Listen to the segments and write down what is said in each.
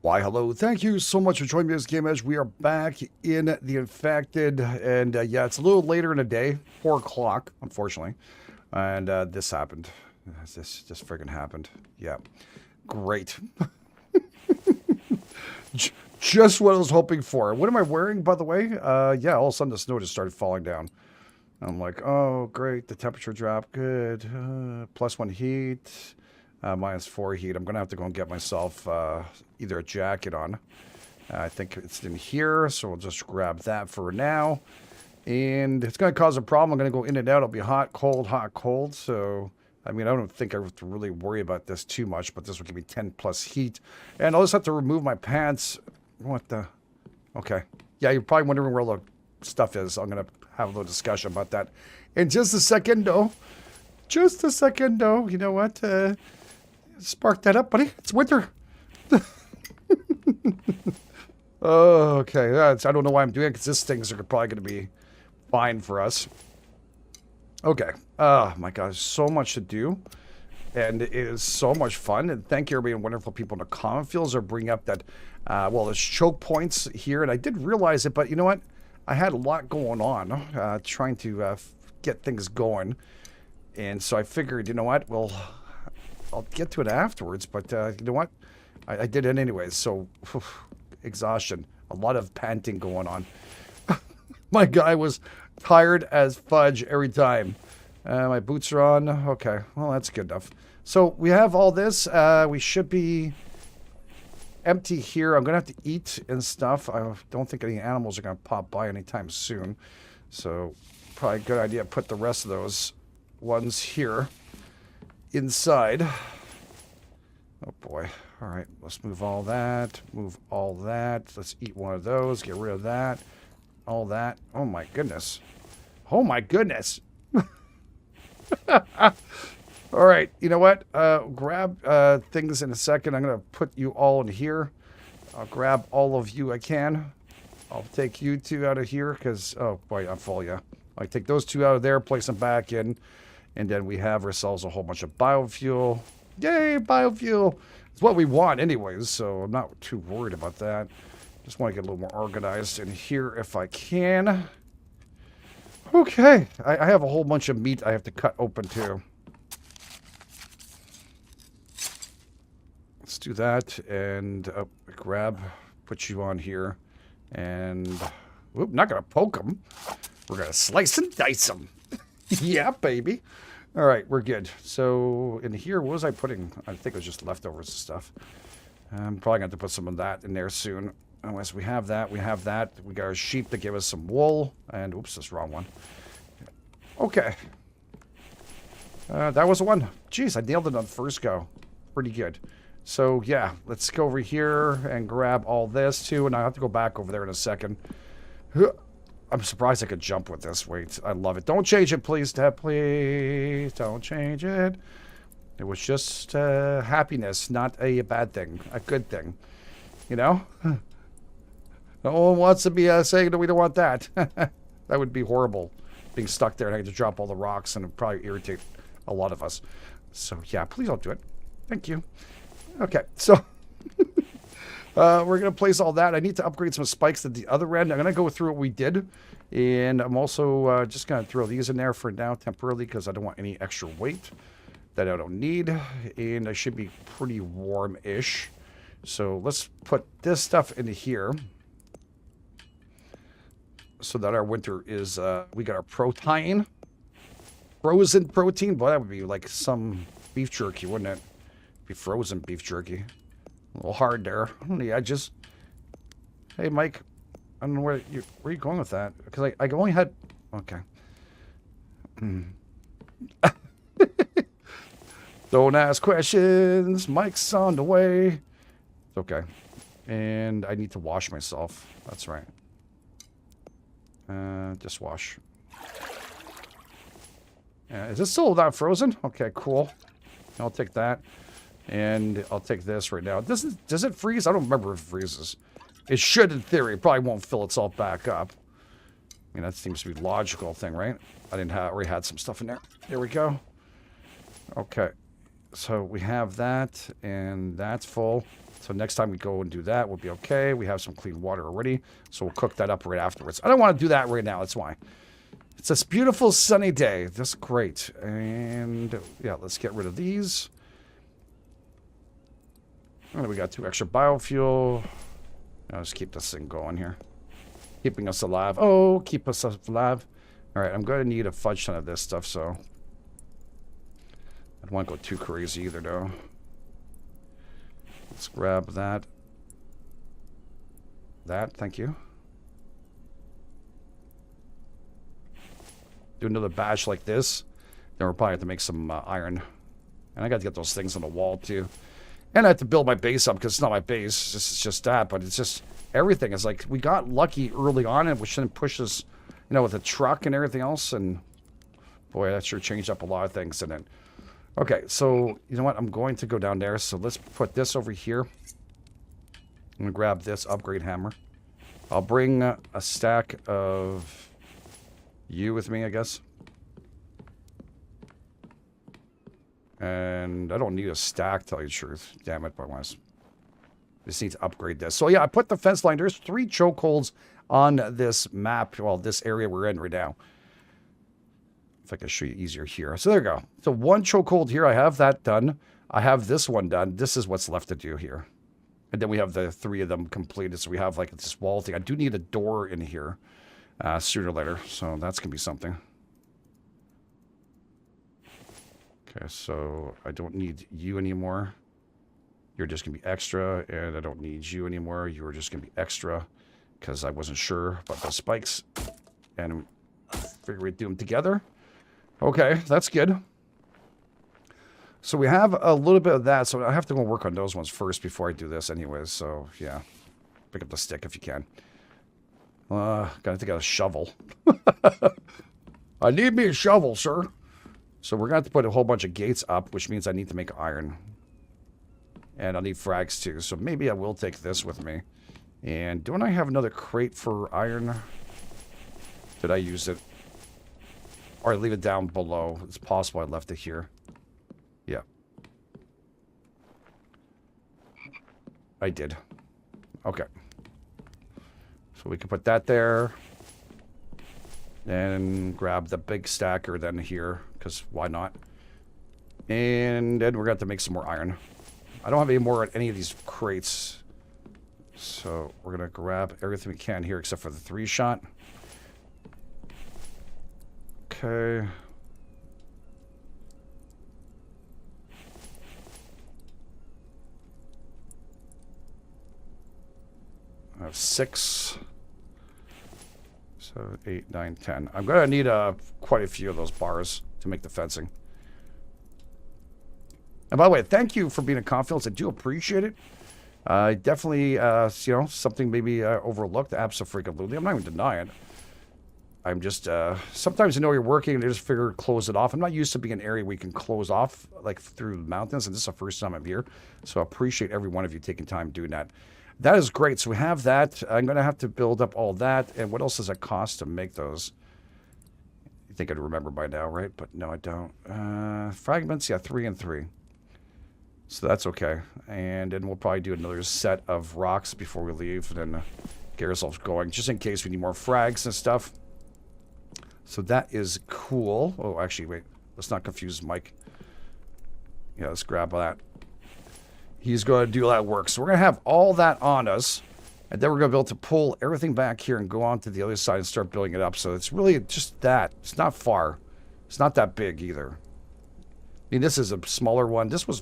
Why, hello. Thank you so much for joining me as GameEdged. We are back in the Infected, and yeah, it's a little later in the day, 4 o'clock, unfortunately. And this happened. This just friggin' happened. Yeah. Great. Just what I was hoping for. What am I wearing, by the way? Yeah, all of a sudden the snow just started falling down. I'm like, oh, great. The temperature dropped. Good. +1 heat. -4 heat. I'm going to have to go and get myself either a jacket on. I think it's in here, so we'll just grab that for now. And it's going to cause a problem. I'm going to go in and out. It'll be hot, cold. So, I mean, I don't think I have to really worry about this too much, but this will give me 10 plus heat. And I'll just have to remove my pants. What the? Okay. Yeah, you're probably wondering where all the stuff is. I'm going to have a little discussion about that in just a second, though. Just a second, though. You know what? Spark that up, buddy. It's winter. Oh, okay. I don't know why I'm doing it, because these things are probably going to be fine for us. Okay. Oh, my gosh. So much to do. And it is so much fun. And thank you, everybody, and wonderful people in the comment fields are bringing up that, well, there's choke points here. And I did realize it, but you know what? I had a lot going on, trying to get things going. And so I figured, you know what? Well, I'll get to it afterwards, but you know what? I did it anyways, so exhaustion. A lot of panting going on. My guy was tired as fudge every time. My boots are on. Okay, well, that's good enough. So we have all this. We should be empty here. I'm going to have to eat and stuff. I don't think any animals are going to pop by anytime soon. So probably a good idea to put the rest of those ones here inside. Oh boy. All right, let's move all that. Move all that. Let's eat one of those. Get rid of that. All that. Oh my goodness. Oh my goodness. All right, you know what? Grab things in a second. I'm going to put you all in here. I'll grab all of you I can. I'll take you two out of here because, oh boy, I'm full, yeah. I take those two out of there, place them back in. And then we have ourselves a whole bunch of biofuel. Yay, biofuel. It's what we want anyways, so I'm not too worried about that. Just want to get a little more organized in here if I can. Okay. I have a whole bunch of meat I have to cut open too. Let's do that. And put you on here. And, whoop, not going to poke them. We're going to slice and dice them. Yeah, baby. All right, we're good. So in here, what was I putting? I think it was just leftovers and stuff. I'm probably going to have to put some of that in there soon. Unless we have that, we have that. We got our sheep to give us some wool. And, oops, that's the wrong one. Okay. That was the one. Jeez, I nailed it on the first go. Pretty good. So, yeah, let's go over here and grab all this, too. And I have to go back over there in a second. I'm surprised I could jump with this. Wait, I love it. Don't change it, please, Dad. Please don't change it. It was just happiness, not a bad thing. A good thing. You know? No one wants to be saying that we don't want that. That would be horrible. Being stuck there and having to drop all the rocks, and it would probably irritate a lot of us. So, yeah, please don't do it. Thank you. Okay, so we're going to place all that. I need to upgrade some spikes at the other end. I'm going to go through what we did. And I'm also just going to throw these in there for now temporarily because I don't want any extra weight that I don't need. And I should be pretty warm-ish. So let's put this stuff into here so that our winter is, we got our protein. Frozen protein. Boy, that would be like some beef jerky, wouldn't it? Be frozen beef jerky. A little hard there on the edges. Hey, Mike. I don't know where are you going with that? Because I only had... Okay. Don't ask questions. Mike's on the way. Okay. And I need to wash myself. That's right. Just wash. Is this still not frozen? Okay, cool. I'll take that. And I'll take this right now. Does it freeze? I don't remember if it freezes. It should, in theory. It probably won't fill itself back up. I mean, that seems to be a logical thing, right? I already had some stuff in there. There we go. Okay. So we have that, and that's full. So next time we go and do that, we'll be okay. We have some clean water already, so we'll cook that up right afterwards. I don't want to do that right now. That's why. It's this beautiful sunny day. That's great. And yeah, let's get rid of these. And we got 2 extra biofuel. I'll just keep this thing going here. Keeping us alive. Oh, keep us alive. All right, I'm going to need a fudge ton of this stuff, so I don't want to go too crazy either, though. Let's grab that. Thank you. Do another batch like this. Then we'll probably have to make some iron. And I got to get those things on the wall, too. And I have to build my base up, because it's not my base. It's just that, but it's just everything. It's like we got lucky early on, and we shouldn't push us, you know, with a truck and everything else. And boy, that sure changed up a lot of things. And then, okay, so you know what? I'm going to go down there. So let's put this over here. I'm going to grab this upgrade hammer. I'll bring a stack of you with me, I guess. And I don't need a stack, to tell you the truth. Damn it, but I just need to upgrade this. So yeah, I put the fence line. There's 3 chokeholds on this map. Well, this area we're in right now. If I can show you easier here. So there you go. So 1 chokehold here. I have that done. I have this one done. This is what's left to do here. And then we have the 3 of them completed. So we have like this wall thing. I do need a door in here sooner or later. So that's going to be something. Okay, so I don't need you anymore. You're just going to be extra. And I don't need you anymore. You're just going to be extra. Because I wasn't sure about those spikes. And I figure we'd do them together. Okay, that's good. So we have a little bit of that. So I have to go work on those ones first before I do this anyways. So, yeah. Pick up the stick if you can. Gotta take out a shovel. I need me a shovel, sir. So we're going to have to put a whole bunch of gates up, which means I need to make iron. And I'll need frags too. So maybe I will take this with me. And don't I have another crate for iron? Did I use it? Or I leave it down below. It's possible I left it here. Yeah. I did. Okay. So we can put that there. And grab the big stacker then here. Because why not? And then we're going to have to make some more iron. I don't have any more at any of these crates. So we're going to grab everything we can here except for the 3-shot. Okay. I have 6. 7, 8, 9, 10. I'm going to need quite a few of those bars to make the fencing. And by the way, thank you for being a confidence. I do appreciate it. Definitely, you know, something maybe overlooked. Absolutely. I'm not even denying it. I'm just, sometimes you know you're working and you just figure close it off. I'm not used to being an area where you can close off, like, through the mountains, and this is the first time I'm here. So I appreciate every one of you taking time doing that. That is great. So we have that. I'm going to have to build up all that. And what else does it cost to make those? You think I'd remember by now, right? But no, I don't. Fragments, yeah, 3 and 3. So that's okay. And then we'll probably do another set of rocks before we leave. And then get ourselves going, just in case we need more frags and stuff. So that is cool. Oh, actually, wait. Let's not confuse Mike. Yeah, let's grab that. He's going to do that work. So we're going to have all that on us. And then we're going to be able to pull everything back here and go on to the other side and start building it up. So it's really just that. It's not far. It's not that big either. I mean, this is a smaller one. This was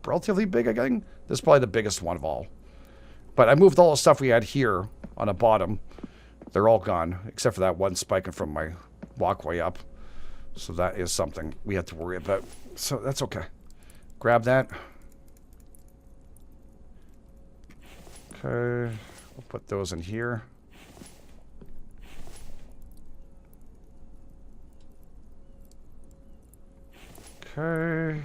relatively big, I think. This is probably the biggest one of all. But I moved all the stuff we had here on the bottom. They're all gone, except for that one spiking from my walkway up. So that is something we have to worry about. So that's okay. Grab that. Okay, we'll put those in here. Okay.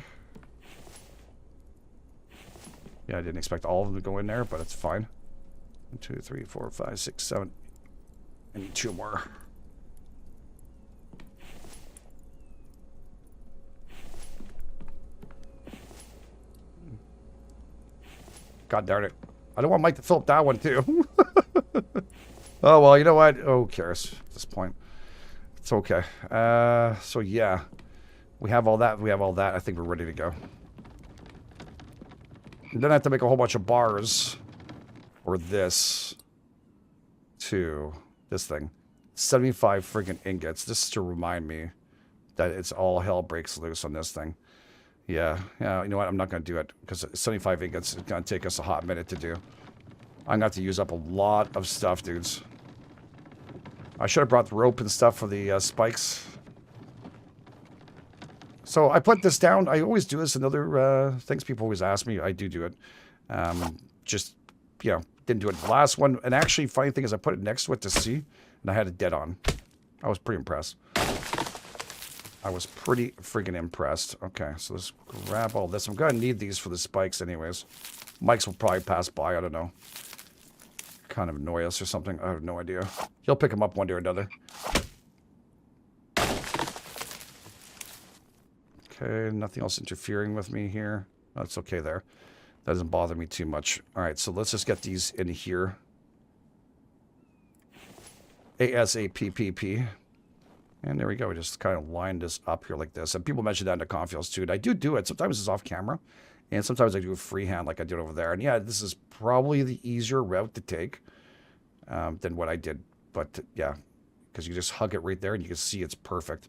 Yeah, I didn't expect all of them to go in there, but it's fine. 1, 2, 3, 4, 5, 6, 7. I need 2 more. God darn it. I don't want Mike to fill up that one, too. Oh, well, you know what? Oh, who cares at this point? It's okay. So, yeah. We have all that. We have all that. I think we're ready to go. Then I have to make a whole bunch of bars. Or this. To this thing. 75 friggin' ingots. This is to remind me that it's all hell breaks loose on this thing. Yeah, you know what? I'm not going to do it because 75 ingots is going to take us a hot minute to do. I'm going to have to use up a lot of stuff, dudes. I should have brought the rope and stuff for the spikes. So I put this down. I always do this in other things people always ask me. I do it. Just, you know, didn't do it the last one. And actually, funny thing is I put it next to it to see, and I had it dead on. I was pretty impressed. I was pretty friggin' impressed. Okay, so let's grab all this. I'm going to need these for the spikes anyways. Mike's will probably pass by. I don't know. Kind of annoy us or something. I have no idea. He'll pick them up one day or another. Okay, nothing else interfering with me here. That's okay there. That doesn't bother me too much. All right, so let's just get these in here. ASAPPP. And there we go. We just kind of lined this up here like this. And people mention that in the confields too. And I do it. Sometimes it's off camera. And sometimes I do it freehand like I did over there. And yeah, this is probably the easier route to take than what I did. But yeah, because you just hug it right there and you can see it's perfect.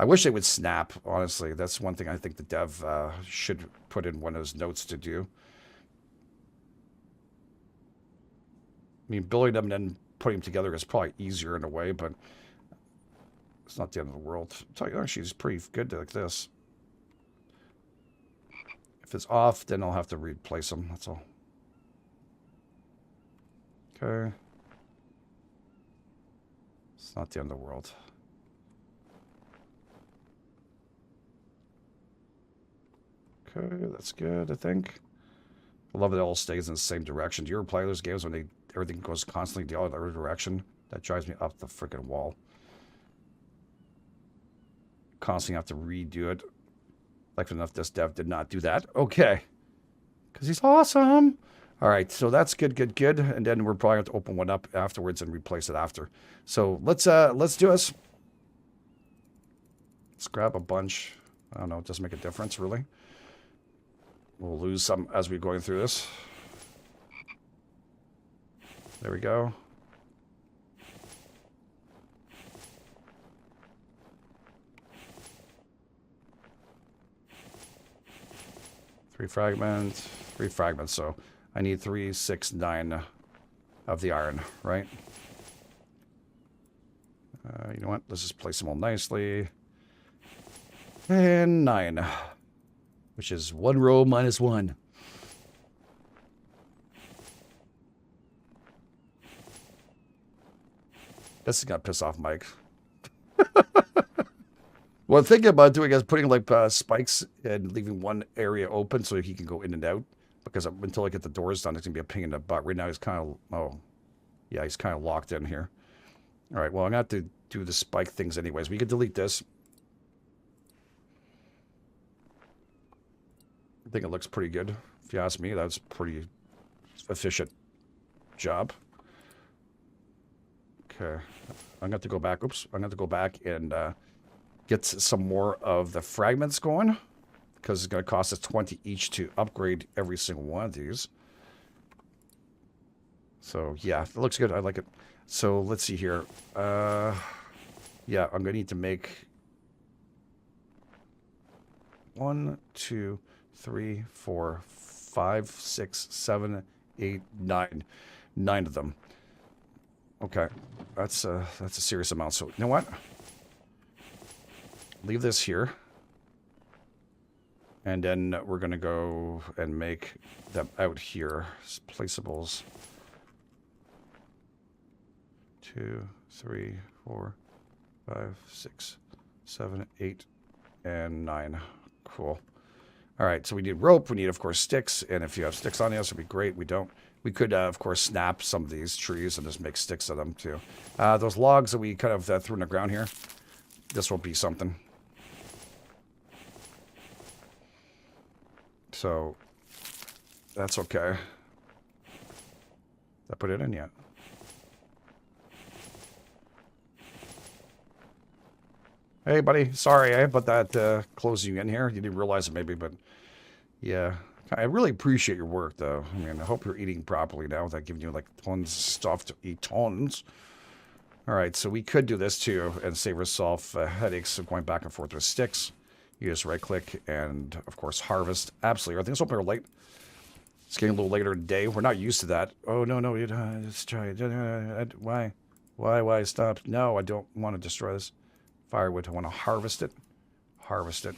I wish they would snap, honestly. That's one thing I think the dev should put in one of his notes to do. I mean, building them and then putting them together is probably easier in a way, but it's not the end of the world. I'll tell you, actually, it's pretty good like this. If it's off, then I'll have to replace them. That's all. Okay. It's not the end of the world. Okay, that's good, I think. I love that it all stays in the same direction. Do you ever play those games when everything goes constantly the other direction? That drives me up the freaking wall. Constantly have to redo it. Like enough, this dev did not do that. Okay. Because he's awesome. All right, so that's good. And then we're probably going to open one up afterwards and replace it after. So let's do this. Let's grab a bunch. I don't know, it doesn't make a difference, really. We'll lose some as we're going through this. There we go. Three fragments, so I need 3, 6, 9 of the iron, right? You know what? Let's just place them all nicely. And 9. Which is 1 row minus 1. This is gonna piss off Mike. What I'm thinking about doing is putting like spikes and leaving one area open so he can go in and out. Because until I get the doors done, it's gonna be a pain in the butt. Right now he's kind of, oh, yeah, he's kind of locked in here. All right, well, I'm gonna have to do the spike things anyways. We can delete this. I think it looks pretty good. If you ask me, that's pretty efficient job. Okay, I'm gonna have to go back. Oops, I'm gonna have to go back and get some more of the fragments going because it's gonna cost us 20 each to upgrade every single one of these. So yeah, it looks good. I like it. So let's see here. Yeah, I'm gonna need to make 1, 2, 3, 4, 5, 6, 7, 8, 9. 9 of them. Okay, that's a serious amount. So you know what? Leave this here. And then we're gonna go and make them out here. Placeables. 2, 3, 4, 5, 6, 7, 8, and 9. Cool. All right, so we need rope. We need, of course, sticks. And if you have sticks on you, this would be great. We don't. We could, of course, snap some of these trees and just make sticks of them, too. Those logs that we kind of threw in the ground here, this will be something. So, that's okay. Did I put it in yet? Hey, buddy. Sorry, about that closing you in here. You didn't realize it maybe, but yeah. I really appreciate your work, though. I mean, I hope you're eating properly now without giving you, like, tons of stuff to eat. Tons. All right, so we could do this, too, and save ourselves headaches of going back and forth with sticks. You just right-click and, of course, harvest. Absolutely. I think it's open or late. It's getting a little later in the day. We're not used to that. Oh, no, let's try it. Why? Why? Stop. No, I don't want to destroy this. Firewood. I want to harvest it. Harvest it.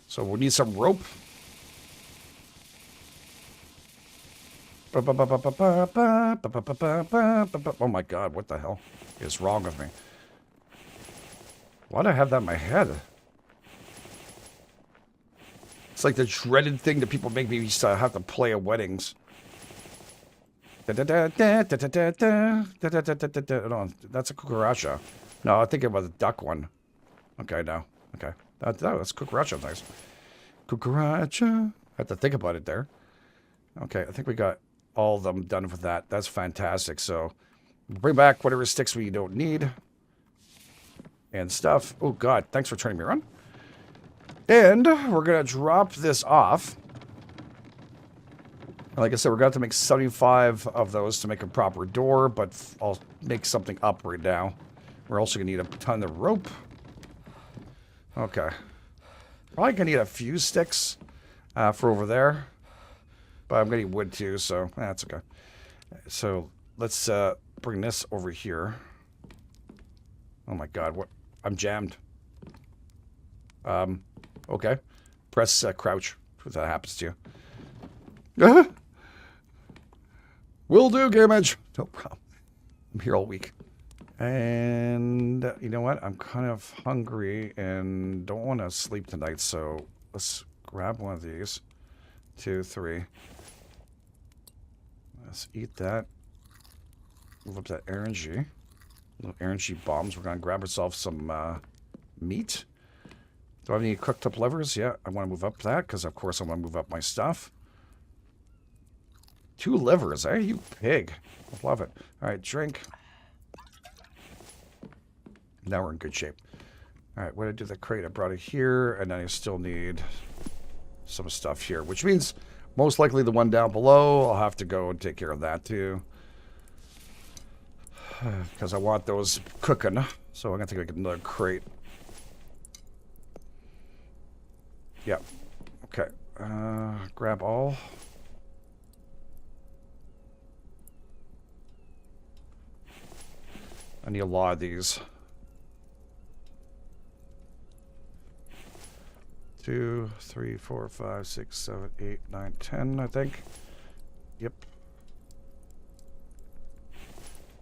So we need some rope. Oh my god, what the hell is wrong with me? Why do I have that in my head? It's like the dreaded thing that people make me used to have to play at weddings. No, that's a cucaracha. No, I think about the duck one. Okay, no. Okay. That's cucaracha, nice. Cucaracha. I have to think about it there. Okay, I think we got all of them done with that. That's fantastic. So, bring back whatever sticks we don't need. And stuff. Oh, God. Thanks for turning me around. And we're going to drop this off. Like I said, we're going to have to make 75 of those to make a proper door, but I'll make something up right now. We're also going to need a ton of rope. Okay. Probably going to need a few sticks for over there. But I'm going to need wood too, so that's okay. So let's bring this over here. Oh my god, what? I'm jammed. Okay. Press crouch if that happens to you. Will do, GameEdged. No problem. I'm here all week. And you know what? I'm kind of hungry and don't want to sleep tonight, so let's grab one of these. 2, 3. Let's eat that. Move up that RNG. Little RNG bombs. We're going to grab ourselves some meat. Do I have any cooked up livers? Yeah, I want to move up that because, of course, I want to move up my stuff. 2 livers, eh? You pig. I love it. All right, drink. Now we're in good shape. All right, what did I do with the crate? I brought it here, and then I still need some stuff here, which means most likely the one down below, I'll have to go and take care of that too. Because I want those cooking. So I'm going to take another crate. Yeah. Okay. Grab all. I need a lot of these. 2, 3, 4, 5, 6, 7, 8, 9, 10, I think. Yep.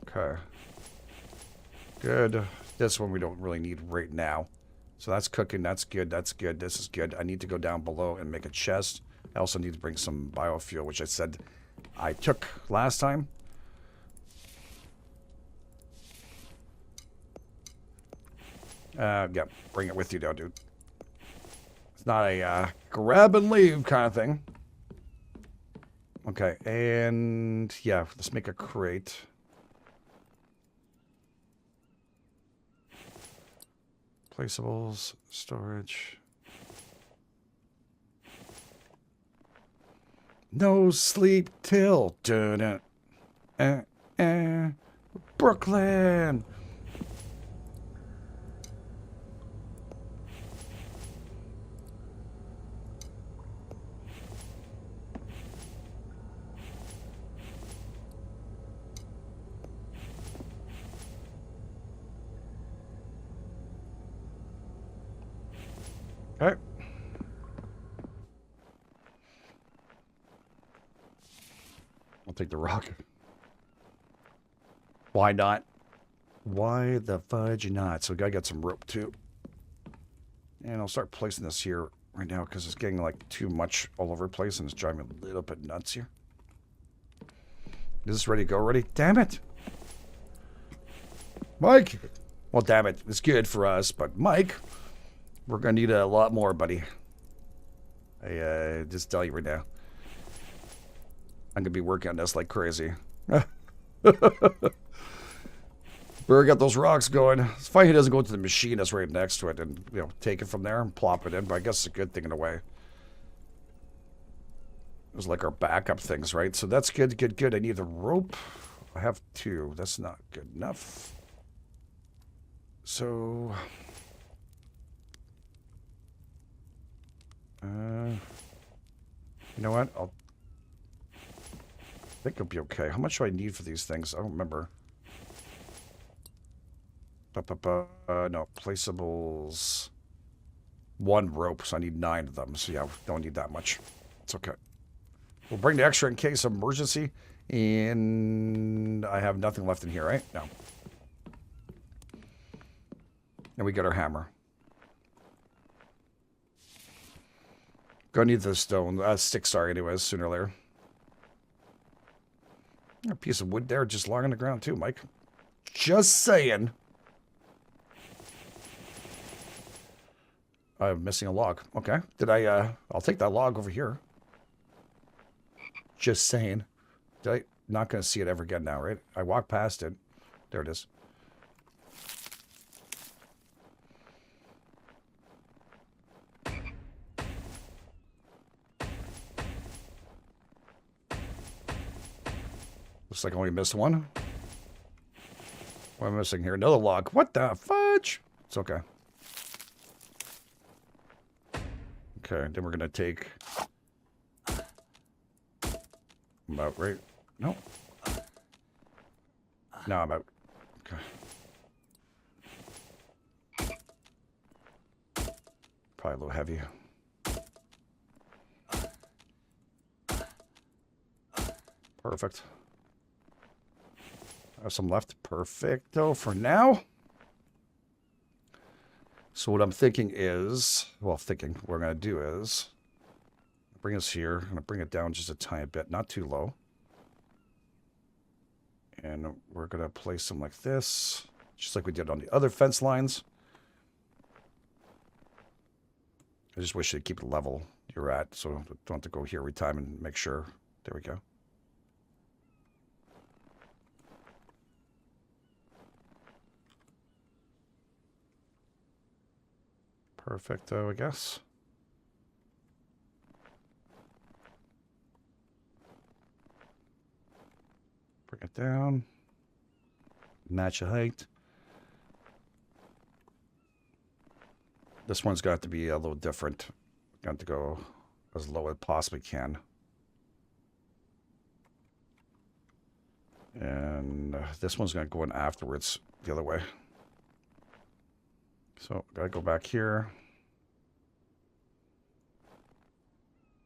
Okay. Good. This one we don't really need right now. So that's cooking. That's good. That's good. This is good. I need to go down below and make a chest. I also need to bring some biofuel, which I said I took last time. Yeah, bring it with you, though, dude. It's not a grab and leave kind of thing. Okay, and yeah, let's make a crate. Placeables, storage. No sleep till Brooklyn. Okay. I'll take the rock. Why not? Why the fudge not? So we gotta get some rope too. And I'll start placing this here right now because it's getting like too much all over the place and it's driving me a little bit nuts here. Is this ready to go already? Damn it! Mike! Well, damn it. It's good for us, but Mike, we're gonna need a lot more, buddy. I just tell you right now. I'm gonna be working on this like crazy. We got those rocks going. It's funny he doesn't go to the machine that's right next to it and, you know, take it from there and plop it in, but I guess it's a good thing in a way. It was like our backup things, right? So that's good, good, good. I need the rope. I have 2. That's not good enough. So... you know what? I think it'll be okay. How much do I need for these things? I don't remember. No, placeables. 1 rope, so I need 9 of them. So yeah, don't need that much. It's okay. We'll bring the extra in case of emergency. And I have nothing left in here, right? No. And we get our hammer. Gonna need the stone. Sticks, sorry, anyways, sooner or later. A piece of wood there just lying on the ground too, Mike. Just saying. I'm missing a log. Okay. Did I, I'll take that log over here. Just saying. Did I, not going to see it ever again now, right? I walked past it. There it is. Looks like I only missed one. What am I missing here? Another log. What the fudge? It's okay. Okay, then we're going to take... I'm out, right? No. No, I'm out. Okay. Probably a little heavy. Perfect. I have some left. Perfecto for now. So what I'm thinking is, well, what we're going to do is bring us here. I'm going to bring it down just a tiny bit, not too low. And we're going to place them like this, just like we did on the other fence lines. I just wish they'd keep it level you're at, so don't have to go here every time and make sure. There we go. Perfecto, I guess. Bring it down. Match the height. This one's got to be a little different. Got to go as low as it possibly can. And this one's going to go in afterwards the other way. So, gotta go back here.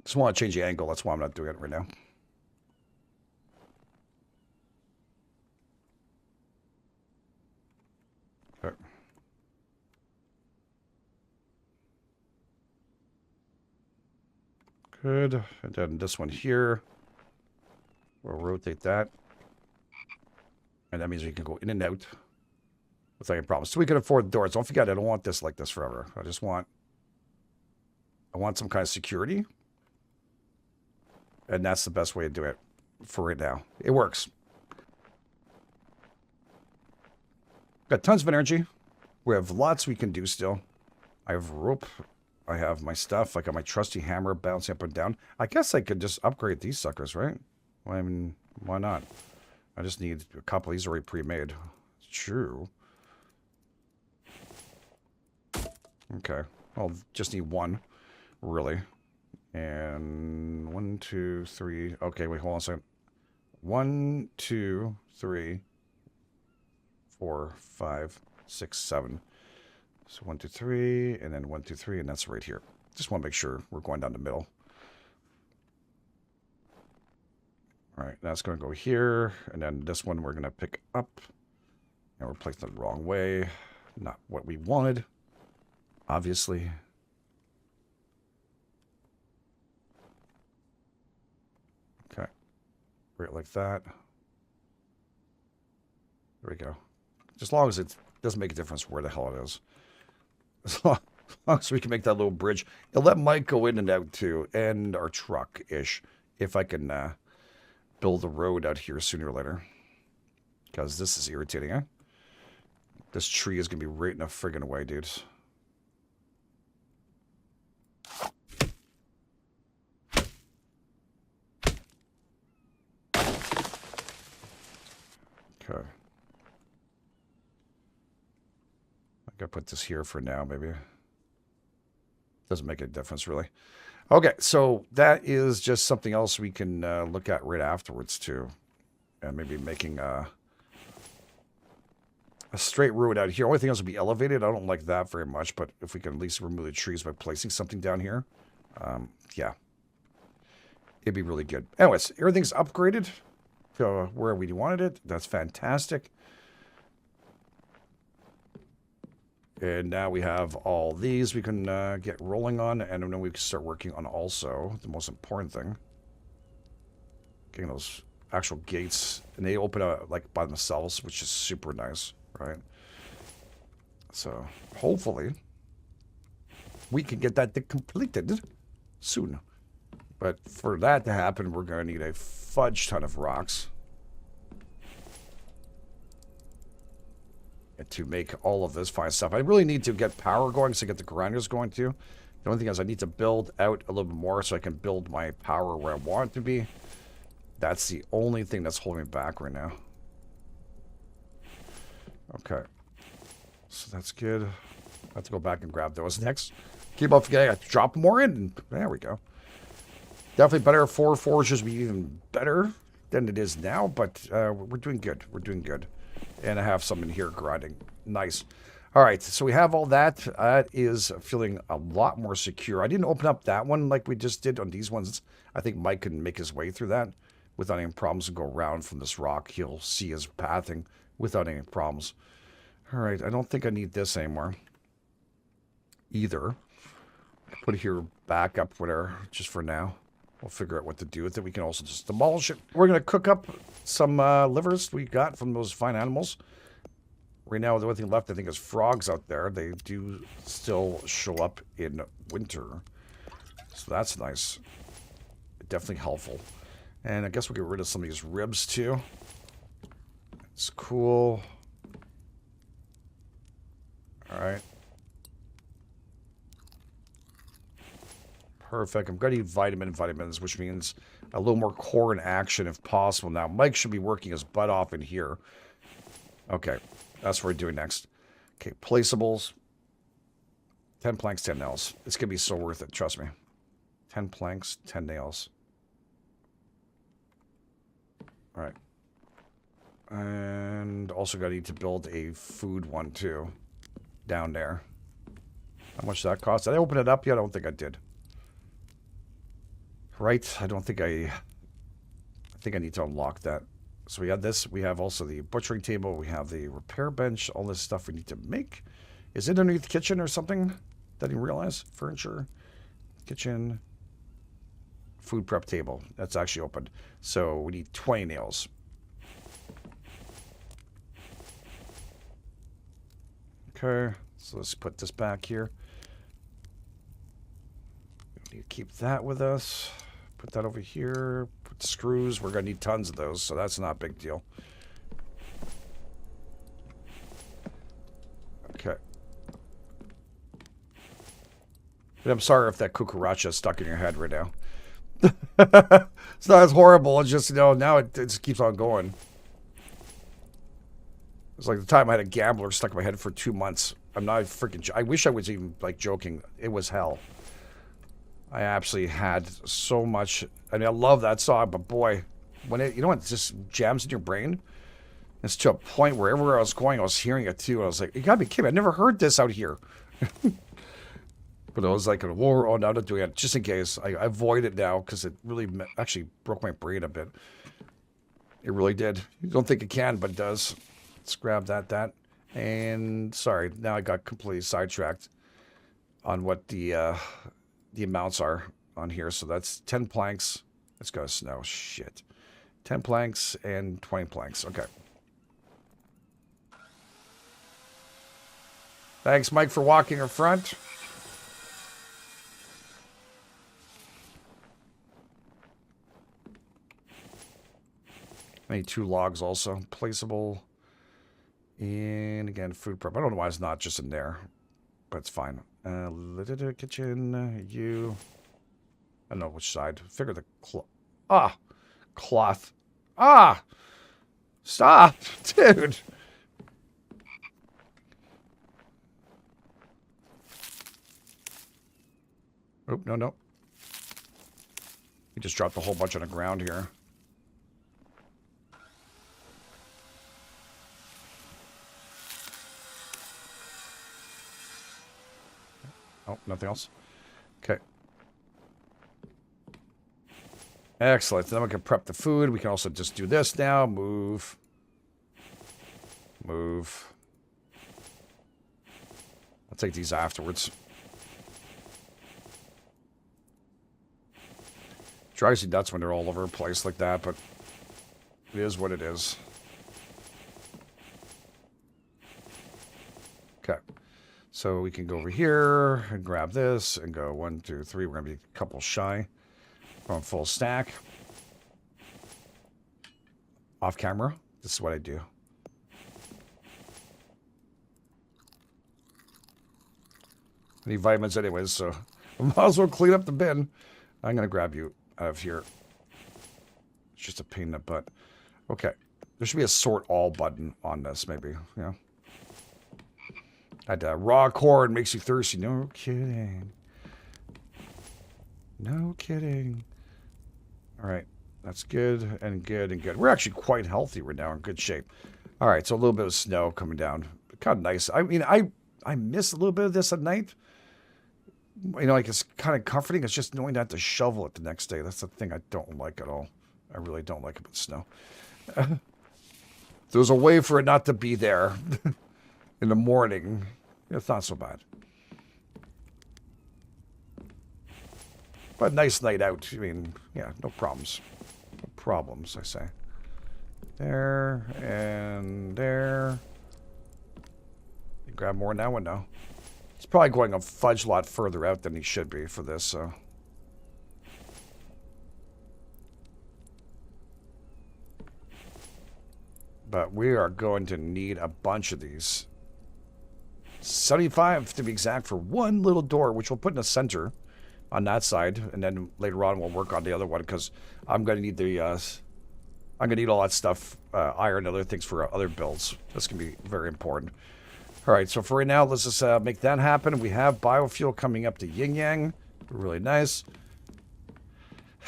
Just want to change the angle. That's why I'm not doing it right now. Okay. Good. And then this one here. We'll rotate that. And that means we can go in and out without any problems. So we can afford the doors. Don't forget, I don't want this like this forever. I want some kind of security. And that's the best way to do it for right now. It works. Got tons of energy. We have lots we can do still. I have rope. I have my stuff. I got my trusty hammer bouncing up and down. I guess I could just upgrade these suckers, right? Well, I mean, why not? I just need a couple of these already pre-made. True. Okay. I'll just need one, really. And 1, 2, 3. Okay, wait, hold on a second. 1, 2, 3, 4, 5, 6, 7. So 1, 2, 3, and then 1, 2, 3, and that's right here. Just want to make sure we're going down the middle. All right, that's going to go here, and then this one we're going to pick up. And we're placing it the wrong way. Not what we wanted, obviously. Okay, right like that. There we go. As long as it doesn't make a difference where the hell it is. As long as we can make that little bridge. It'll let Mike go in and out too, and our truck-ish, if I can build a road out here sooner or later. Because this is irritating, eh? This tree is going to be right in the friggin' way, dudes. Okay. I gotta put this here for now, maybe. Doesn't make a difference, really. Okay, so that is just something else we can look at right afterwards, too. And maybe making a straight road out here. Only thing else would be elevated. I don't like that very much, but if we can at least remove the trees by placing something down here, yeah. It'd be really good. Anyways, everything's upgraded to where we wanted it. That's fantastic. And now we have all these we can get rolling on, and then we can start working on also the most important thing. Getting those actual gates, and they open up like by themselves, which is super nice, right? So hopefully we can get that completed soon. But for that to happen, we're going to need a fudge ton of rocks to make all of this fine stuff. I really need to get power going so I get the grinders going too. The only thing is I need to build out a little bit more so I can build my power where I want it to be. That's the only thing that's holding me back right now. Okay. So that's good. I have to go back and grab those next. Keep on forgetting I have to drop more in. And there we go. Definitely better. 4 forges would be even better than it is now, but we're doing good. We're doing good. And I have some in here grinding. Nice. All right, so we have all that. That is feeling a lot more secure. I didn't open up that one like we just did on these ones. I think Mike can make his way through that without any problems and go around from this rock. He'll see his pathing without any problems. All right, I don't think I need this anymore either. Put it here back up, whatever, just for now. We'll figure out what to do with it. We can also just demolish it. We're going to cook up some livers we got from those fine animals. Right now, the only thing left, I think, is frogs out there. They do still show up in winter. So that's nice. Definitely helpful. And I guess we'll get rid of some of these ribs, too. It's cool. All right. Perfect. I'm going to need vitamins, which means a little more core in action if possible. Now, Mike should be working his butt off in here. Okay. That's what we're doing next. Okay, placeables. 10 planks, 10 nails. It's going to be so worth it, trust me. 10 planks, 10 nails. All right. And also going to need to build a food one, too. Down there. How much does that cost? Did I open it up yet? I don't think I did. Right? I don't think I think I need to unlock that. So we have this. We have also the butchering table. We have the repair bench. All this stuff we need to make. Is it underneath the kitchen or something? That I didn't realize. Furniture. Kitchen. Food prep table. That's actually open. So we need 20 nails. Okay. So let's put this back here. We need to keep that with us. Put that over here. Put screws. We're going to need tons of those, so that's not a big deal. Okay. But I'm sorry if that cucaracha is stuck in your head right now. It's not as horrible. It's just, you know, now it just keeps on going. It's like the time I had a gambler stuck in my head for 2 months. I'm not freaking... I wish I was even, like, joking. It was hell. I absolutely had so much. I mean, I love that song, but boy, when it, you know, what, it just jams in your brain. It's to a point where everywhere I was going, I was hearing it too. I was like, you gotta be kidding me. I never heard this out here. But I was like, oh, now I'm doing it just in case. I avoid it now because it really actually broke my brain a bit. It really did. You don't think it can, but it does. Let's grab that. And sorry, now I got completely sidetracked on what the amounts are on here. So that's 10 planks. Let's go snow. Shit. 10 planks and 20 planks. Okay. Thanks, Mike, for walking in front. I need 2 logs also. Placeable. And again, food prep. I don't know why it's not just in there, but it's fine. Kitchen, you. I don't know which side. Figure the cloth. Ah! Stop! Dude! Oh, no. We just dropped a whole bunch on the ground here. Oh, nothing else? Okay. Excellent. So then we can prep the food. We can also just do this now. Move. Move. I'll take these afterwards. Drives you nuts when they're all over the place like that, but it is what it is. Okay. So we can go over here and grab this and go 1, 2, 3. We're going to be a couple shy from full stack. Off camera. This is what I do. I need vitamins anyways, so I might as well clean up the bin. I'm going to grab you out of here. It's just a pain in the butt. Okay. There should be a sort all button on this, maybe. Yeah. That raw corn makes you thirsty. No kidding. No kidding. All right. That's good and good and good. We're actually quite healthy right now, in good shape. All right. So a little bit of snow coming down. Kind of nice. I mean, I miss a little bit of this at night. You know, like it's kind of comforting. It's just knowing that to shovel it the next day. That's the thing I don't like at all. I really don't like about snow. There's a way for it not to be there in the morning. It's not so bad. But nice night out. I mean, yeah, no problems. No problems, I say. There and there. You grab more now and now. He's probably going a fudge lot further out than he should be for this, so. But we are going to need a bunch of these. 75 to be exact for one little door, which we'll put in the center on that side, and then later on we'll work on the other one because I'm going to need the I'm going to need all that stuff, iron and other things for other builds. That's going to be very important. All right, so for right now, let's just make that happen. We have biofuel coming up to Yin Yang. Really nice.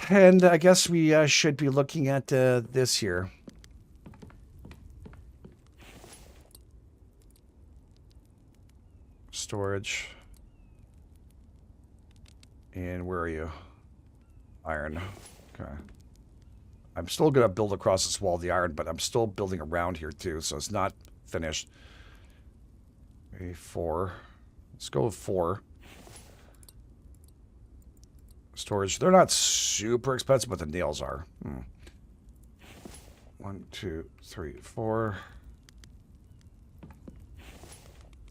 And I guess we should be looking at this here. Storage. And where are you? Iron. Okay. I'm still going to build across this wall the iron, but I'm still building around here too, so it's not finished. 4. Let's go with 4. Storage. They're not super expensive, but the nails are. 1, 2, 3, 4.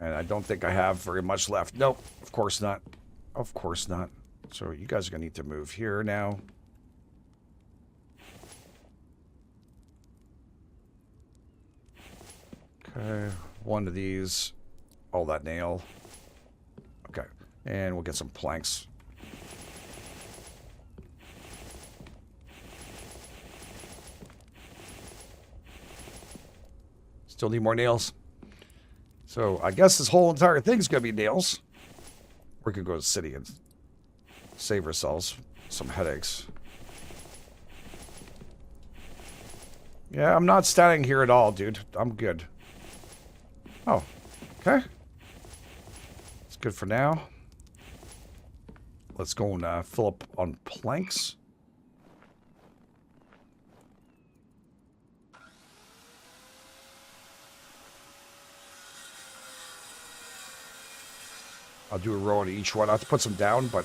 And I don't think I have very much left. Nope, of course not. Of course not. So you guys are going to need to move here now. Okay, one of these. Oh, that nail. Okay, and we'll get some planks. Still need more nails. So I guess this whole entire thing's going to be nails. We could go to the city and save ourselves some headaches. Yeah, I'm not standing here at all, dude. I'm good. Oh, okay. It's good for now. Let's go and fill up on planks. I'll do a row on each one. I'll have to put some down, but...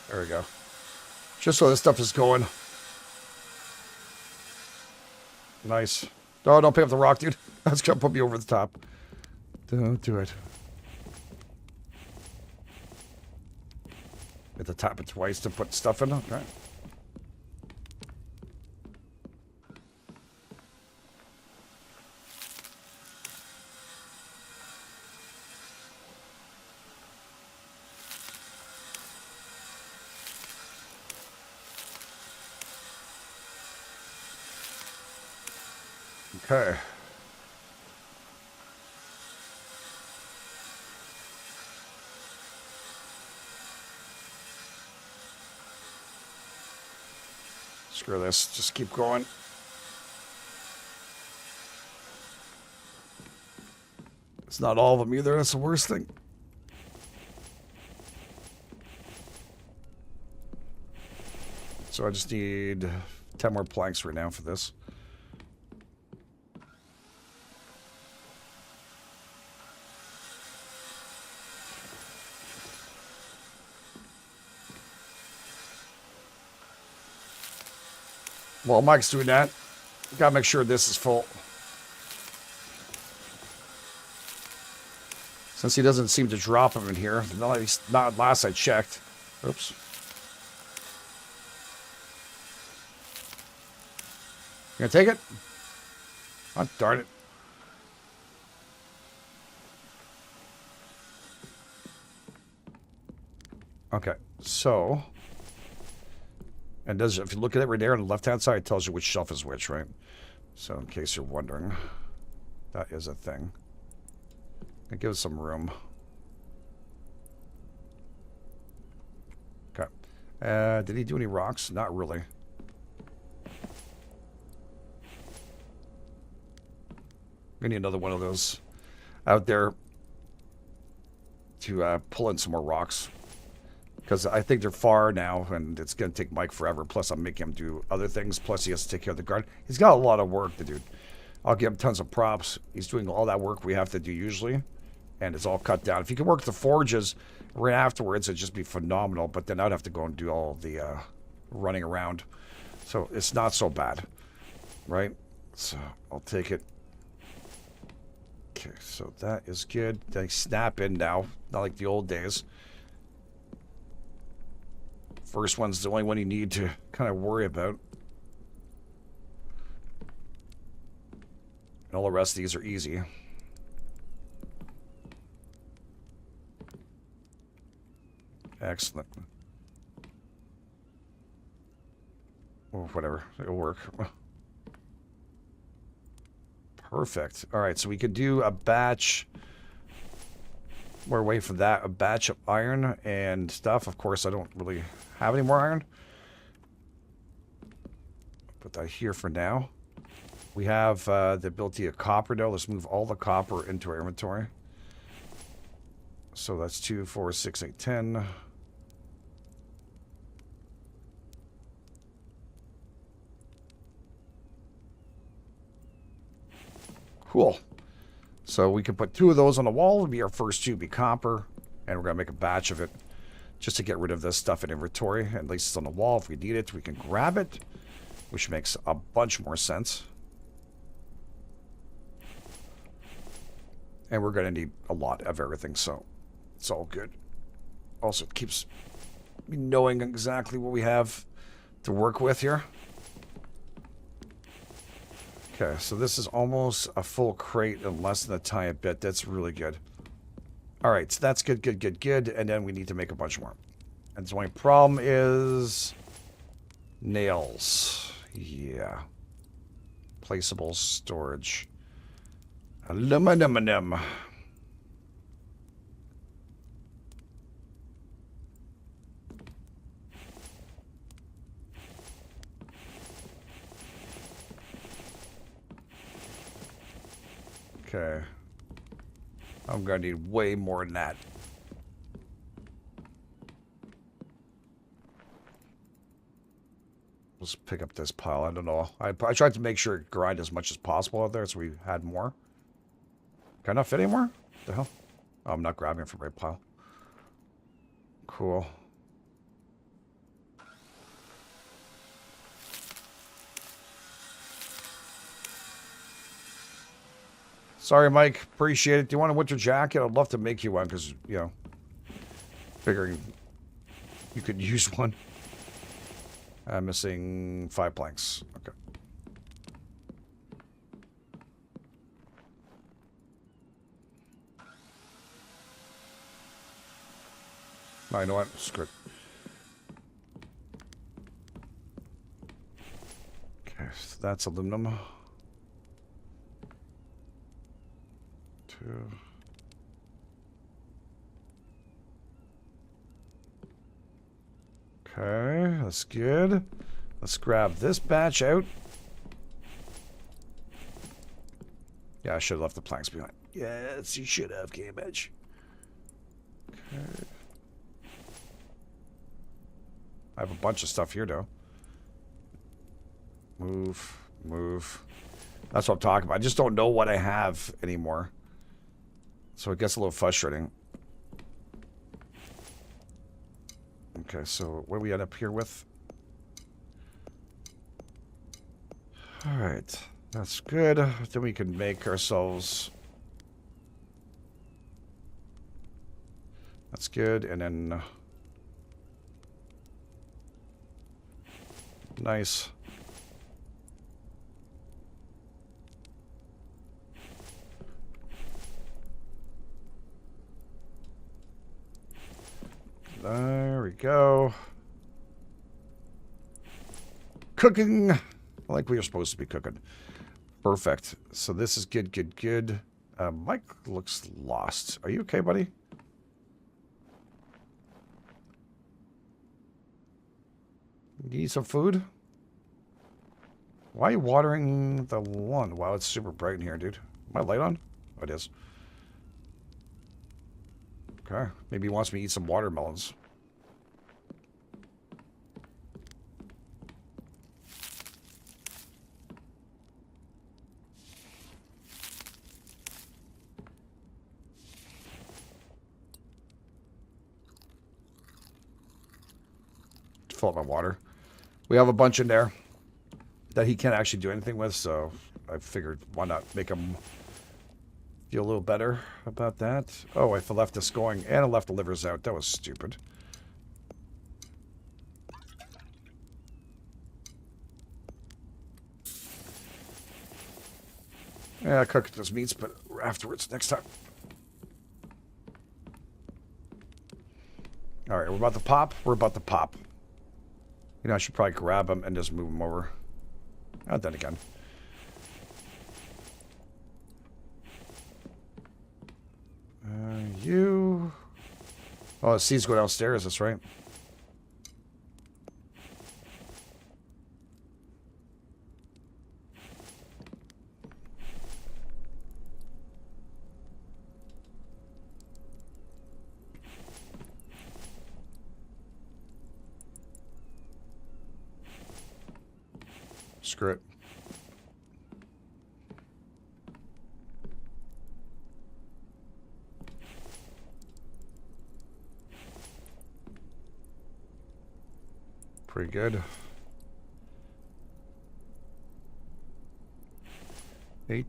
There we go. Just so this stuff is going. Nice. Oh, don't pick up the rock, dude. That's gonna put me over the top. Don't do it. Hit the tap it twice to put stuff in. Okay. Okay. Screw this. Just keep going. It's not all of them either. That's the worst thing. So I just need 10 more planks right now for this. While Mike's doing that, gotta make sure this is full. Since he doesn't seem to drop them in here, at least not last I checked. Oops. You gonna take it? Oh, darn it. Okay, so... And does if you look at it right there on the left-hand side, it tells you which shelf is which, right? So in case you're wondering, that is a thing. It gives some room. Okay. Did he do any rocks? Not really. We need another one of those out there to pull in some more rocks. Because I think they're far now, and it's going to take Mike forever. Plus, I'm making him do other things. Plus, he has to take care of the garden. He's got a lot of work to do. I'll give him tons of props. He's doing all that work we have to do usually, and it's all cut down. If he could work the forges right afterwards, it'd just be phenomenal. But then I'd have to go and do all the running around. So it's not so bad, right? So I'll take it. Okay, so that is good. They snap in now, not like the old days. First one's the only one you need to kind of worry about. And all the rest of these are easy. Excellent. Or whatever. It'll work. Perfect. All right, so we could do a batch... We're waiting for that. A batch of iron and stuff. Of course, I don't really have any more iron. Put that here for now. We have the ability of copper now. Let's move all the copper into our inventory. So that's 2, 4, 6, 8, 10. Cool. So we can put 2 of those on the wall. It'll be our first 2, be copper. And we're going to make a batch of it just to get rid of this stuff in inventory. At least it's on the wall. If we need it, we can grab it, which makes a bunch more sense. And we're going to need a lot of everything, so it's all good. Also, it keeps me knowing exactly what we have to work with here. Okay, so this is almost a full crate in less than a tiny bit. That's really good. All right, so that's good, good, good, good. And then we need to make a bunch more. And the only problem is nails. Yeah. Placeable storage. Aluminum. Okay. I'm going to need way more than that. Let's pick up this pile. I don't know. I tried to make sure it grind as much as possible out there so we had more. Can I not fit anymore? What the hell? Oh, I'm not grabbing it from the right pile. Cool. Sorry, Mike. Appreciate it. Do you want a winter jacket? I'd love to make you one because, you know, figuring you could use one. I'm missing 5 planks. Okay. No, you know what? Screw it. Okay, so that's aluminum. 2. Okay, that's good. Let's grab this batch out. Yeah, I should have left the planks behind. Yes, you should have, GameEdged. Okay. I have a bunch of stuff here, though. Move, move. That's what I'm talking about. I just don't know what I have anymore. So it gets a little frustrating. Okay, so what do we end up here with? Alright, that's good. Then we can make ourselves... That's good, and then... Nice. There we go. Cooking like we are supposed to be cooking. Perfect. So this is good, good, good. Mike looks lost. Are you okay, buddy? You need some food? Why are you watering the lawn? Wow, it's super bright in here, dude. My light on? Oh, it is. Okay. Maybe he wants me to eat some watermelons. Fill up my water. We have a bunch in there that he can't actually do anything with, so I figured why not make him feel a little better about that. Oh, I left this going, and I left the livers out. That was stupid. Yeah, I cooked those meats, but afterwards, next time. All right, we're about to pop. We're about to pop. You know, I should probably grab them and just move them over. Not that again. You... Oh, the seeds go downstairs, that's right. Screw it. Pretty good. 8,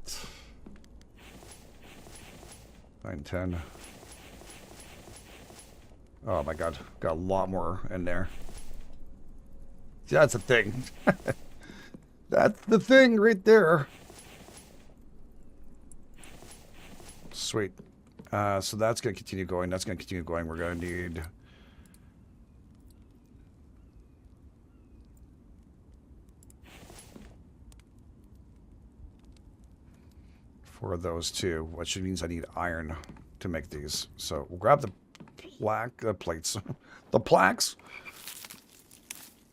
9, 10. Oh my god, got a lot more in there. That's a thing. That's the thing right there. Sweet. So that's going to continue going. That's going to continue going. We're going to need... for those two, which means I need iron to make these. So we'll grab the plates. The plaques.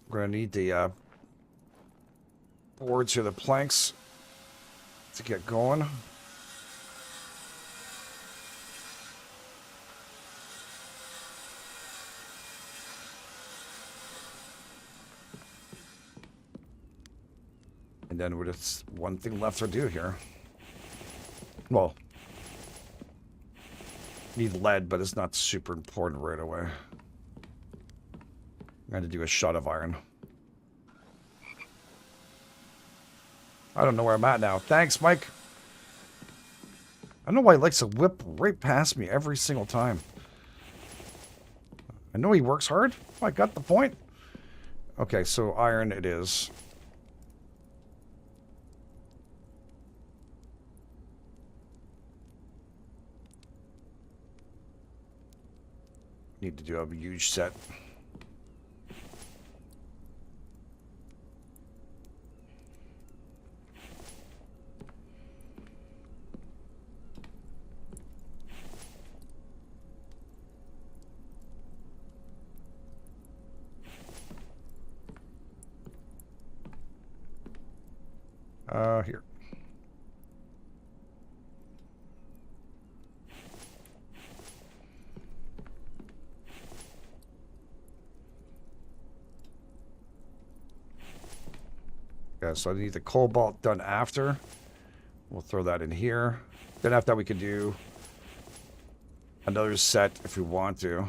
We're going to need the boards here, the planks, to get going. And then we're just one thing left to do here. Well, need lead, but it's not super important right away. I'm going to do a shot of iron. I don't know where I'm at now. Thanks, Mike. I don't know why he likes to whip right past me every single time. I know he works hard. Oh, I got the point. Okay, so iron it is. Need to do a huge set. Here. Yeah, so I need the cobalt done after. We'll throw that in here. Then after that we can do another set if we want to.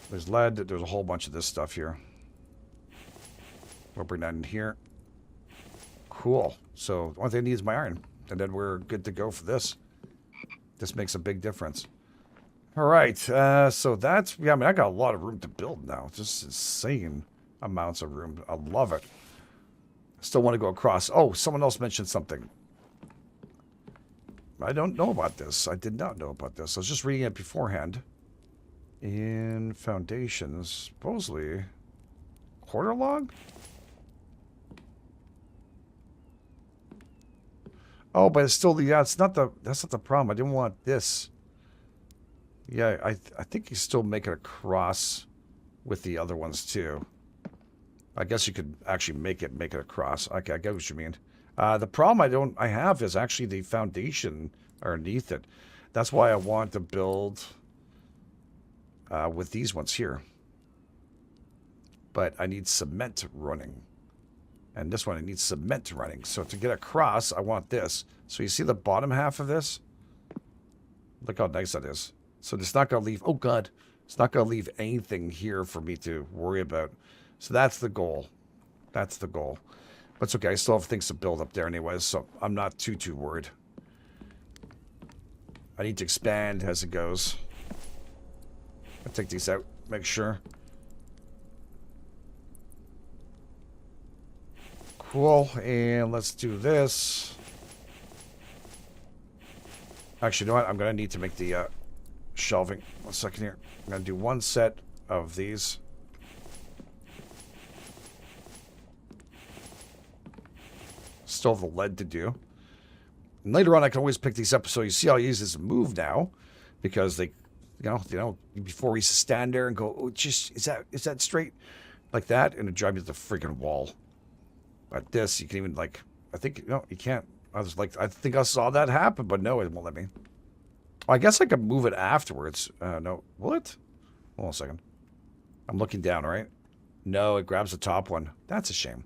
There's lead. There's a whole bunch of this stuff here. We'll bring that in here. Cool. So the only thing I need is my iron. And then we're good to go for this. This makes a big difference. All right. So that's... Yeah, I mean, I got a lot of room to build now. Just insane amounts of room. I love it. Still want to go across. Oh, someone else mentioned something. I don't know about this. I did not know about this. I was just reading it beforehand. In foundations, supposedly... Quarter log? Oh, but it's still, yeah, it's not the, that's not the problem. I didn't want this. Yeah, I think you still make it across with the other ones too. I guess you could actually make it across. Okay, I get what you mean. The problem I have is actually the foundation underneath it. That's why I want to build with these ones here. But I need cement running. And this one, I need cement running. So to get across, I want this. So you see the bottom half of this? Look how nice that is. So it's not going to leave... Oh, God. It's not going to leave anything here for me to worry about. So that's the goal. That's the goal. But it's okay. I still have things to build up there anyways, so I'm not too worried. I need to expand as it goes. I'll take these out. Make sure. Cool, and let's do this. Actually, you know what? I'm going to need to make the shelving. 1 second here. I'm going to do one set of these. Still have the lead to do. And later on, I can always pick these up. So you see how I use this move now, because they, you know, before we used to stand there and go, oh, just is that straight, like that, and it drive me to the freaking wall. But this, you can even, like, I think, no, you can't. I was like, I think I saw that happen, but no, it won't let me. I guess I could move it afterwards. No, will it? Hold on a second. I'm looking down, right? No, it grabs the top one. That's a shame.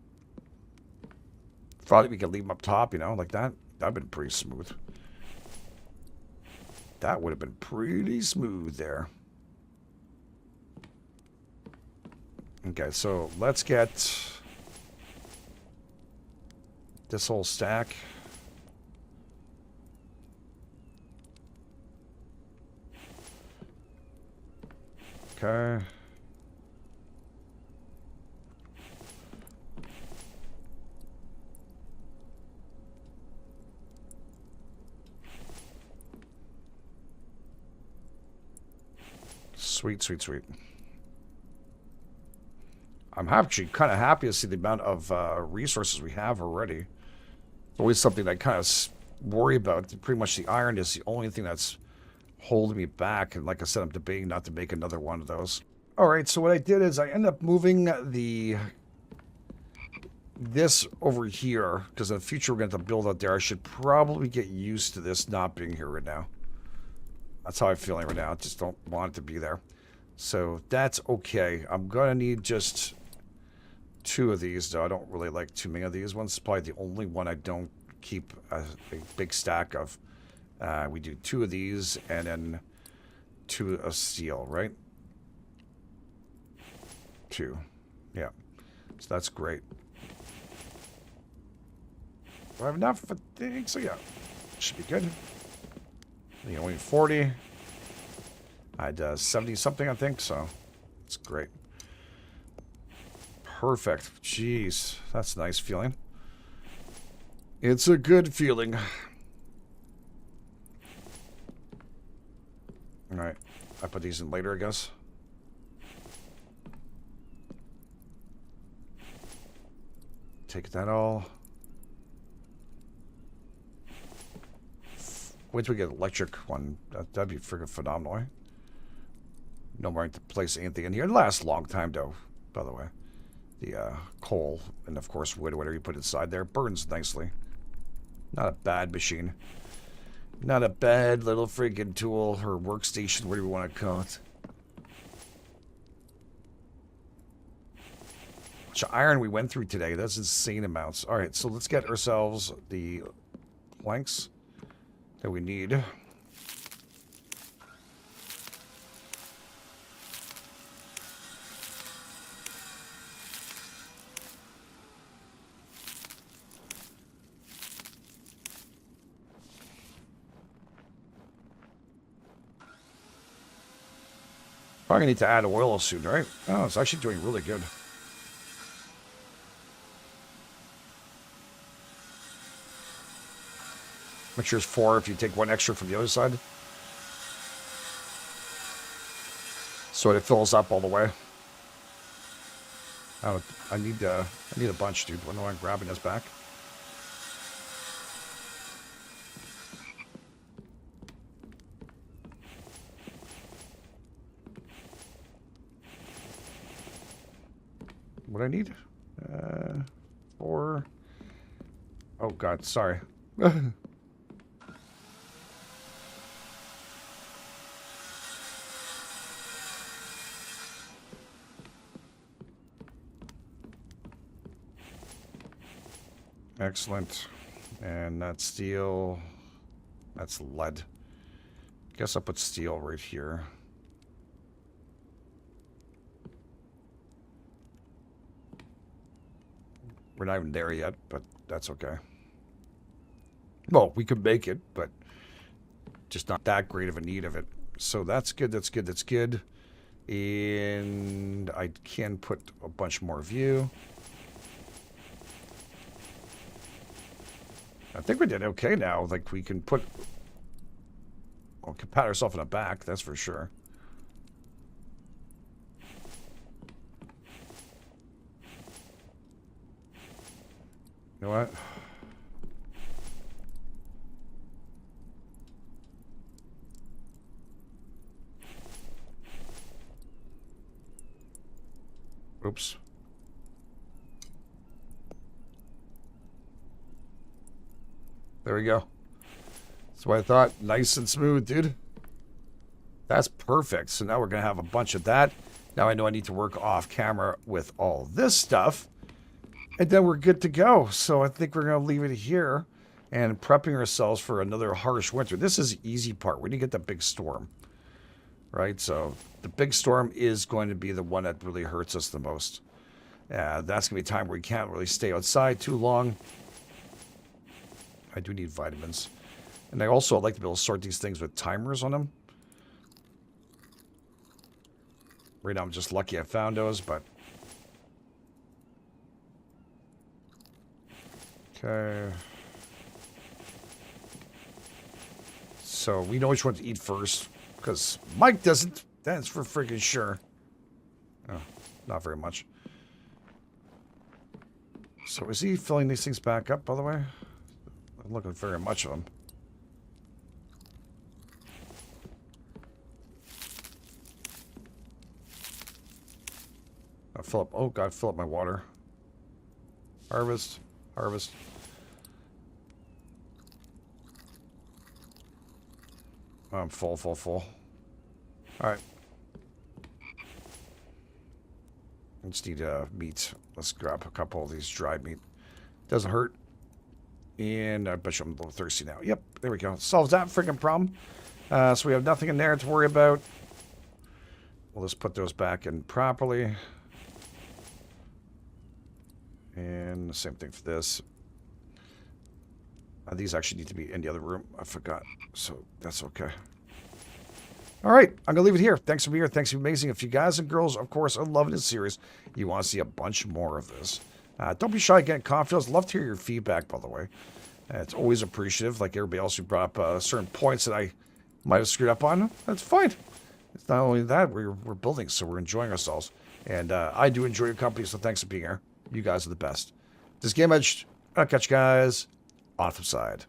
Thought we could leave them up top, you know, like that. That'd been pretty smooth. That would have been pretty smooth there. Okay, so let's get this whole stack. Okay. Sweet, sweet, sweet. I'm actually kind of happy to see the amount of resources we have already. It's always something that I kind of worry about. Pretty much the iron is the only thing that's holding me back. And like I said, I'm debating not to make another one of those. All right, so what I did is I ended up moving this over here, because in the future we're going to have to build out there. I should probably get used to this not being here right now. That's how I'm feeling right now. I just don't want it to be there. So that's okay. I'm going to need just 2 of these, though. I don't really like too many of these ones. It's probably the only one I don't keep a big stack of. We do 2 of these and then 2 of steel, right? 2. Yeah. So that's great. Do I have enough for think so, yeah. Should be good. You only 40. I had 70 something, I think, so it's great. Perfect. Jeez, that's a nice feeling. It's a good feeling. Alright, I put these in later, I guess. Take that all. Wait till we get an electric one. That'd be freaking phenomenal, eh? No more to place anything in here. It lasts a long time, though, by the way. The coal and, of course, wood, whatever you put inside there, burns nicely. Not a bad machine. Not a bad little freaking tool or workstation, whatever you want to call it. Much iron we went through today. That's insane amounts. All right, so let's get ourselves the planks that we need. Probably need to add oil soon, right? Oh, it's actually doing really good. Make sure it's 4 if you take 1 extra from the other side. So it fills up all the way. I need a bunch, dude. When am I grabbing this back? What I need? 4. Oh God, sorry. Excellent. And that's steel. That's lead. Guess I'll put steel right here. We're not even there yet, but that's okay. Well, we could make it, but just not that great of a need of it. So that's good, that's good, that's good. And I can put a bunch more view. I think we did okay now. Like, we can put... Well, we can pat ourselves on the back, that's for sure. You know what? Oops. There we go. That's what I thought. Nice and smooth, dude. That's perfect. So now we're going to have a bunch of that. Now I know I need to work off camera with all this stuff. And then we're good to go. So I think we're going to leave it here and prepping ourselves for another harsh winter. This is the easy part. We need to get the big storm. Right? So the big storm is going to be the one that really hurts us the most. That's going to be a time where we can't really stay outside too long. I do need vitamins. And I also like to be able to sort these things with timers on them. Right now I'm just lucky I found those, but... Okay. So we know which one to eat first. Because Mike doesn't. That's for freaking sure. Oh, not very much. So is he filling these things back up, by the way? I'm looking very much of them. I'll fill up. Oh, God, fill up my water. Harvest. Harvest. I'm full, full, full. Alright. I just need meat. Let's grab a couple of these dried meat. Doesn't hurt. And I bet you I'm a little thirsty now. Yep, there we go. Solves that freaking problem. So we have nothing in there to worry about. We'll just put those back in properly. And the same thing for this. These actually need to be in the other room. I forgot. So that's okay. All right, I'm going to leave it here. Thanks for being here. Thanks for being amazing. If you guys and girls, of course, are loving this series, you want to see a bunch more of this. Don't be shy getting comments. Love to hear your feedback, by the way. It's always appreciative, like everybody else who brought up certain points that I might have screwed up on. That's fine. It's not only that, we're building, so we're enjoying ourselves. And I do enjoy your company, so thanks for being here. You guys are the best. This is GameEdged. I'll catch you guys on the flip side.